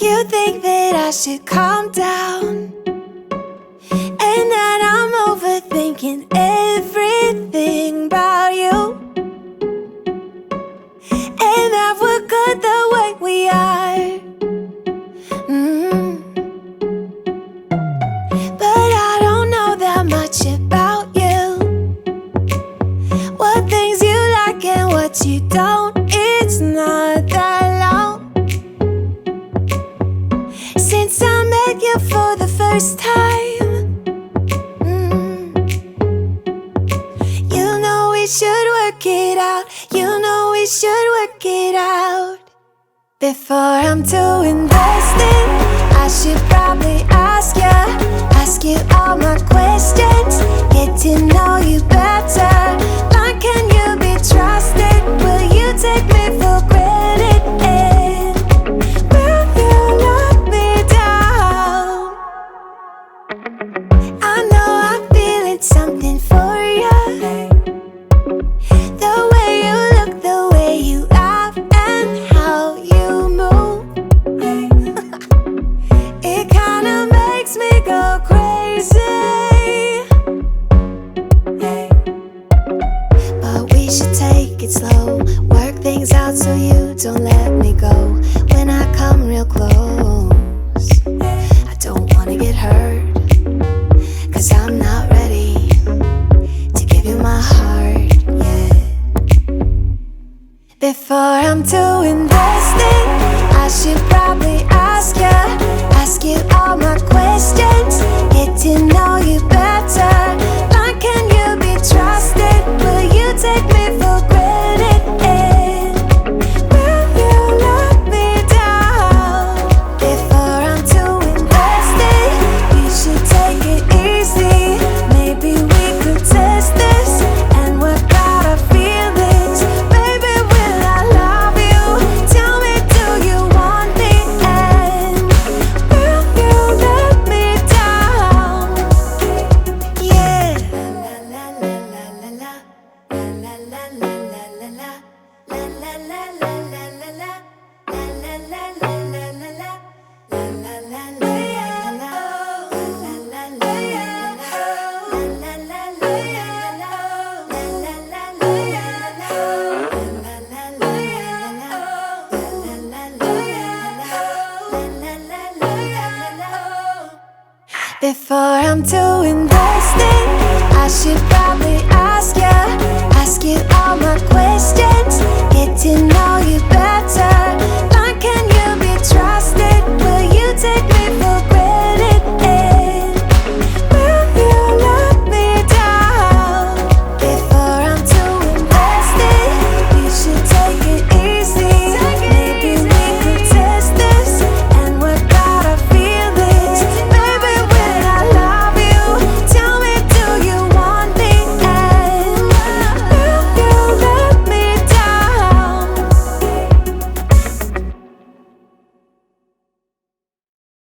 You think that I should calm down, and that I'm overthinking everything about you, and that we're good the way we are. But I don't know that much about you, what things you like and what you don't. It's not that long since I met you for the first time. You know we should work it out. You know we should work it out. Before I'm too invested, I should probably ask you all my questions, get to know you better. Like, can you be trusted? Will you take me for granted? And will you let me down? I know I'm feeling something for you. The way you look, the way you laugh, and how you move. It kinda makes me go crazy. But we should take it slow, work things out so you don't let me go. When I come real close, I don't wanna get hurt, 'cause I'm not ready to give you my heart yet. Before I'm too invested, I should probably ask you all my questions, get to know you better. Like, can you be trusted? Will you take me for granted? And will you let me down? Before I'm too invested, you should take it easy. Maybe we could test this and work out our feelings. Baby, will I love you? Tell me, do you want me? And will you let me down? Yeah. La la la la la la la la la la la la la la la la la Before I'm too invested, I should probably ask you all my questions.